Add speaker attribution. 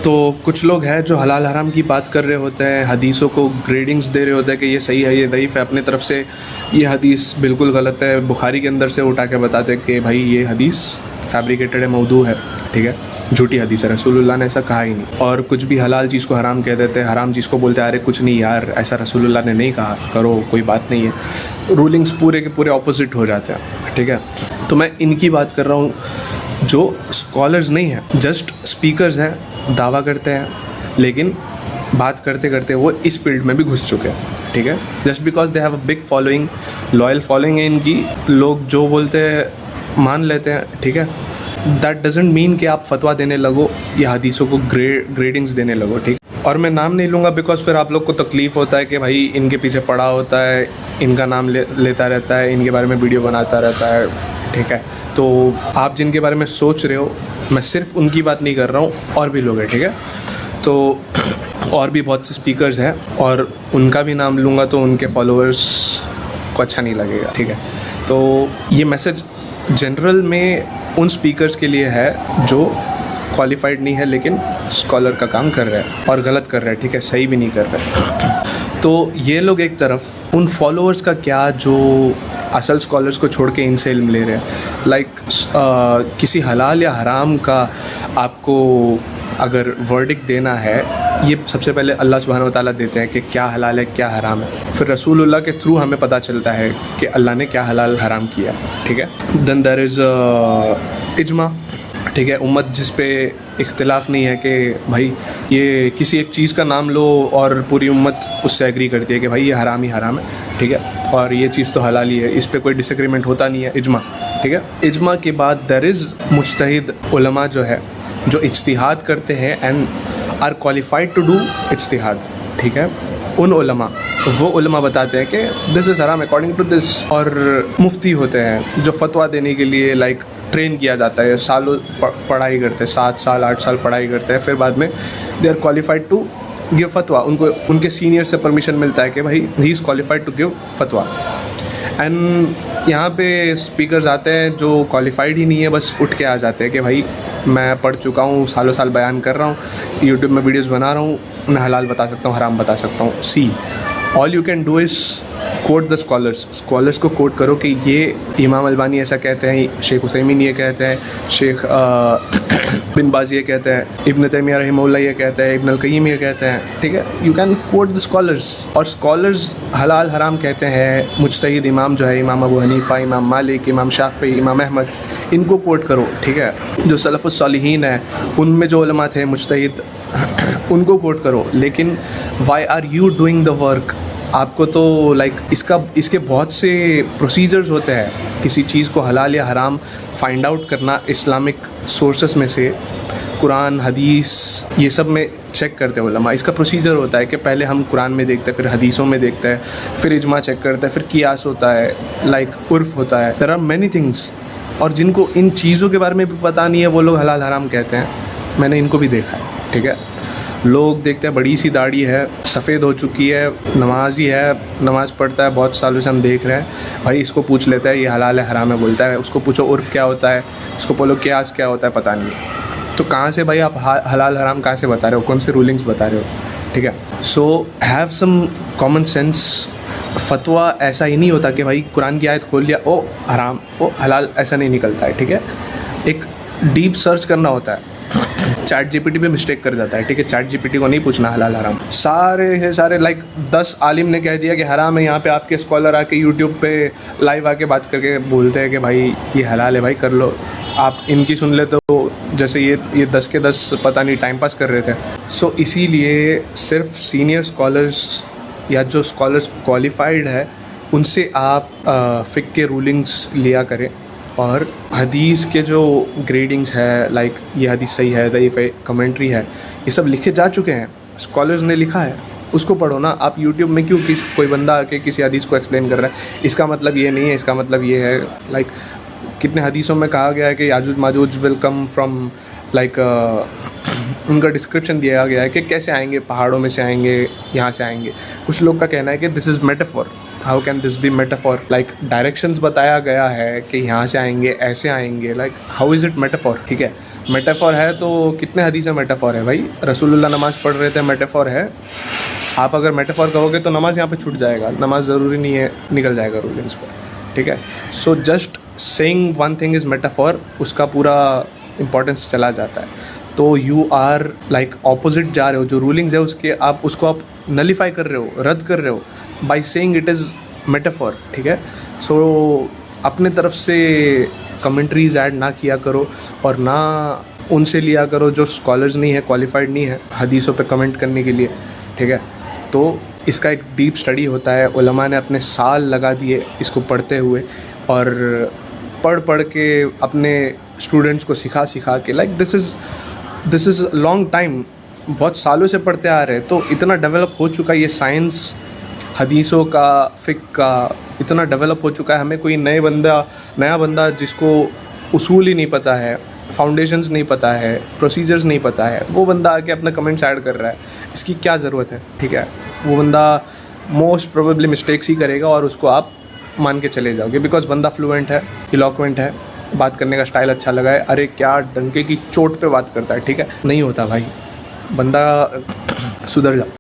Speaker 1: तो कुछ लोग हैं जो हलाल हराम की बात कर रहे होते हैं, हदीसों को ग्रेडिंग्स दे रहे होते हैं कि ये सही है, ये दईफ़ है, अपनी तरफ से ये हदीस बिल्कुल गलत है, बुखारी के अंदर से उठा के बताते हैं कि भाई ये हदीस फैब्रिकेटेड है, मौदू है, ठीक है, झूठी हदीस है, रसूलुल्लाह ने ऐसा कहा ही नहीं। और कुछ भी हलाल चीज़ को हराम कह देते हैं, हराम चीज़ को बोलते हैं अरे कुछ नहीं यार, ऐसा रसूलुल्लाह ने नहीं कहा, करो कोई बात नहीं है। रूलिंग्स पूरे के पूरे ऑपोजिट हो जाते हैं, ठीक है। तो मैं इनकी बात कर रहा हूँ जो स्कॉलर्स नहीं हैं, जस्ट स्पीकर्स हैं, दावा करते हैं, लेकिन बात करते करते वो इस फील्ड में भी घुस चुके हैं, ठीक है। Just because they have a big following, loyal following है इनकी, लोग जो बोलते हैं मान लेते हैं, ठीक है। दैट डजेंट मीन कि आप फतवा देने लगो या हदीसों को ग्रेडिंग्स देने लगो, ठीक। और मैं नाम नहीं लूँगा बिकॉज फिर आप लोग को तकलीफ़ होता है कि भाई इनके पीछे पड़ा होता है, इनका नाम लेता रहता है, इनके बारे में वीडियो बनाता रहता है, ठीक है। तो आप जिनके बारे में सोच रहे हो, मैं सिर्फ उनकी बात नहीं कर रहा हूँ, और भी लोग हैं, ठीक है। तो और भी बहुत से स्पीकर्स हैं और उनका भी नाम लूँगा तो उनके फॉलोअर्स को अच्छा नहीं लगेगा, ठीक है। तो ये मैसेज जनरल में उन स्पीकर्स के लिए है जो क्वालिफाइड नहीं है लेकिन स्कॉलर का काम कर रहे हैं और गलत कर रहे हैं, ठीक है, सही भी नहीं कर रहे। तो ये लोग एक तरफ, उन फॉलोअर्स का क्या जो असल स्कॉलर्स को छोड़ के इनसे इल्म ले रहे हैं। लाइक किसी हलाल या हराम का आपको अगर वर्डिक्ट देना है, ये सबसे पहले अल्लाह सुब्हानहू व तआला देते हैं कि क्या हलाल है क्या हराम है, फिर रसूलुल्लाह के थ्रू हमें पता चलता है कि अल्लाह ने क्या हलाल हराम किया, ठीक है। देन देयर इज़ इजमा, ठीक है, उम्मत जिस पे इख्तिलाफ़ नहीं है कि भाई ये किसी एक चीज़ का नाम लो और पूरी उम्मत उससे एग्री करती है कि भाई ये हराम ही हराम है, ठीक है, और ये चीज़ तो हलाल ही है, इस पे कोई डिसएग्रीमेंट होता नहीं है, इजमा, ठीक है। इजमा के बाद देयर इज़ मुज्तहिद उलमा जो है, जो इज्तिहाद करते हैं and are qualified to do इज्तिहाद, ठीक है। उन उलमा, वो उलमा बताते हैं कि दिस इज़ हराम अकॉर्डिंग टू दिस, और मुफ्ती होते हैं जो फतवा देने के लिए लाइक ट्रेन किया जाता है, सालों पढ़ाई करते हैं, 7 साल 8 साल पढ़ाई करते हैं, फिर बाद में they are qualified to give फतवा, उनको उनके सीनियर से परमिशन मिलता है कि भाई he is qualified to give फतवा। एंड यहाँ पे स्पीकर्स आते हैं जो क्वालिफाइड ही नहीं है, बस उठ के आ जाते हैं कि भाई मैं पढ़ चुका हूँ, सालों साल बयान कर रहा हूँ, यूट्यूब में वीडियोस बना रहा हूँ, मैं हलाल बता सकता हूँ, हराम बता सकता हूँ। See all you can do is quote the scholars को कोट करो कि ये इमाम अलबानी ऐसा कहते हैं, शेख हुसैमीन ये कहते हैं, शेख बिन बाज़ ये कहते हैं, इब्न तैमिया रहमहुल्लाह ये कहते हैं, इब्न अल क़य्यिम ये कहते हैं, ठीक है। You can coat the scholars, और स्कॉलर्स हलाल हराम कहते हैं। मुज्तहिद इमाम जो है, इमाम अबू हनीफ़ा, इमाम मालिक, इमाम शाफ़ी, इमाम अहमद, इनको कोट करो, ठीक है। जो सलफ़ुस सालिहीन है उनमें जो उलमा थे मुज्तहिद, उनको कोट करो। लेकिन why are you doing the work? आपको तो इसके बहुत से प्रोसीजर्स होते हैं, किसी चीज़ को हलाल या हराम फाइंड आउट करना। इस्लामिक सोर्सेस में से कुरान, हदीस, ये सब में चेक करते हैं उलमा, इसका प्रोसीजर होता है कि पहले हम कुरान में देखते हैं, फिर हदीसों में देखते हैं, फिर इजमा चेक करते हैं, फिर कियास होता है, लाइक उर्फ होता है। देयर आर मैनी थिंग्स, और जिनको इन चीज़ों के बारे में भी पता नहीं है वो लोग हलाल हराम कहते हैं। मैंने इनको भी देखा है, ठीक है। लोग देखते हैं बड़ी सी दाढ़ी है, सफ़ेद हो चुकी है, नमाजी है, नमाज़ पढ़ता है, बहुत सालों से हम देख रहे हैं, भाई इसको पूछ लेता है ये हलाल है हराम है बोलता है, उसको पूछो उर्फ़ क्या होता है, उसको बोलो कियास क्या होता है, पता नहीं। तो कहाँ से भाई आप हलाल हराम कहाँ से बता रहे हो, कौन से रूलिंग्स बता रहे हो, ठीक है। So have some common sense. फतवा ऐसा ही नहीं होता कि भाई कुरान की आयत खोल लिया ओ हराम ओ हलाल, ऐसा नहीं निकलता है, ठीक है। एक डीप सर्च करना होता है। चैट जीपीटी पे मिस्टेक कर जाता है, ठीक है। चैट जीपीटी को नहीं पूछना हलाल हराम, सारे लाइक 10 आलिम ने कह दिया कि हराम है, यहाँ पे आपके स्कॉलर आके यूट्यूब पे लाइव आके बात करके बोलते हैं कि भाई ये हलाल है, भाई कर लो। आप इनकी सुन लेते हो जैसे ये 10 के 10 पता नहीं टाइम पास कर रहे थे। सो इसीलिए सिर्फ सीनियर स्कॉलर्स या जो स्कॉलर्स क्वालिफाइड है उनसे आप फ़िक़्ह के रूलिंग्स लिया करें, और हदीस के जो ग्रेडिंग्स है, लाइक ये हदीस सही है, दईफ़ है, कमेंट्री है, ये सब लिखे जा चुके हैं, स्कॉलर्स ने लिखा है, उसको पढ़ो ना। आप यूट्यूब में क्यों कोई बंदा आके किसी हदीस को एक्सप्लेन कर रहा है, इसका मतलब ये नहीं है, इसका मतलब ये है। लाइक कितने हदीसों में कहा गया है कि याजूज माजूज विल कम फ्रॉम, लाइक उनका डिस्क्रिप्शन दिया गया है कि कैसे आएंगे, पहाड़ों में से आएंगे, यहाँ से आएंगे। कुछ लोग का कहना है कि this is metaphor, how can this be metaphor, like directions बताया गया है कि यहाँ से आएंगे, ऐसे आएंगे, like how is it metaphor, ठीक है। मेटाफॉर है तो कितने हदीस में मेटाफॉर है भाई? रसूलुल्लाह नमाज़ पढ़ रहे थे, मेटाफॉर है। आप अगर मेटाफॉर कहोगे तो नमाज़ यहाँ पे छूट जाएगा, नमाज़ ज़रूरी नहीं है, निकल जाएगा रूलिंग्स पर, ठीक है। So just saying one thing is metaphor, उसका पूरा इंपॉर्टेंस चला जाता है। तो यू आर लाइक ऑपोजिट जा रहे हो, जो रूलिंग्स है उसके आप उसको आप नलीफाई कर रहे हो, रद्द कर रहे हो by saying it is metaphor, ठीक है। सो अपने तरफ से कमेंट्रीज ऐड ना किया करो और ना उनसे लिया करो जो स्कॉलर्स नहीं है, क्वालिफाइड नहीं है हदीसों पे कमेंट करने के लिए, ठीक है। तो इसका एक डीप स्टडी होता है, उलमा ने अपने साल लगा दिए इसको पढ़ते हुए और पढ़ के अपने स्टूडेंट्स को सिखा के, like this is long time, बहुत सालों से पढ़ते आ रहे हैं। तो इतना डेवलप हो चुका है ये साइंस, हदीसों का, फ़िक़्ह का इतना डेवलप हो चुका है। हमें कोई नया बंदा जिसको उसूल ही नहीं पता है, फाउंडेशंस नहीं पता है, प्रोसीजर्स नहीं पता है, वो बंदा आके अपना कमेंट्स ऐड कर रहा है, इसकी क्या ज़रूरत है, ठीक है। वो बंदा मोस्ट प्रोबेबली मिस्टेक्स ही करेगा और उसको आप मान के चले जाओगे, बिकॉज बंदा फ्लुएंट है, इलॉक्वेंट है, बात करने का स्टाइल अच्छा लगा है, अरे क्या डंके की चोट पे बात करता है, ठीक है। नहीं होता भाई, बंदा सुधर जाओ।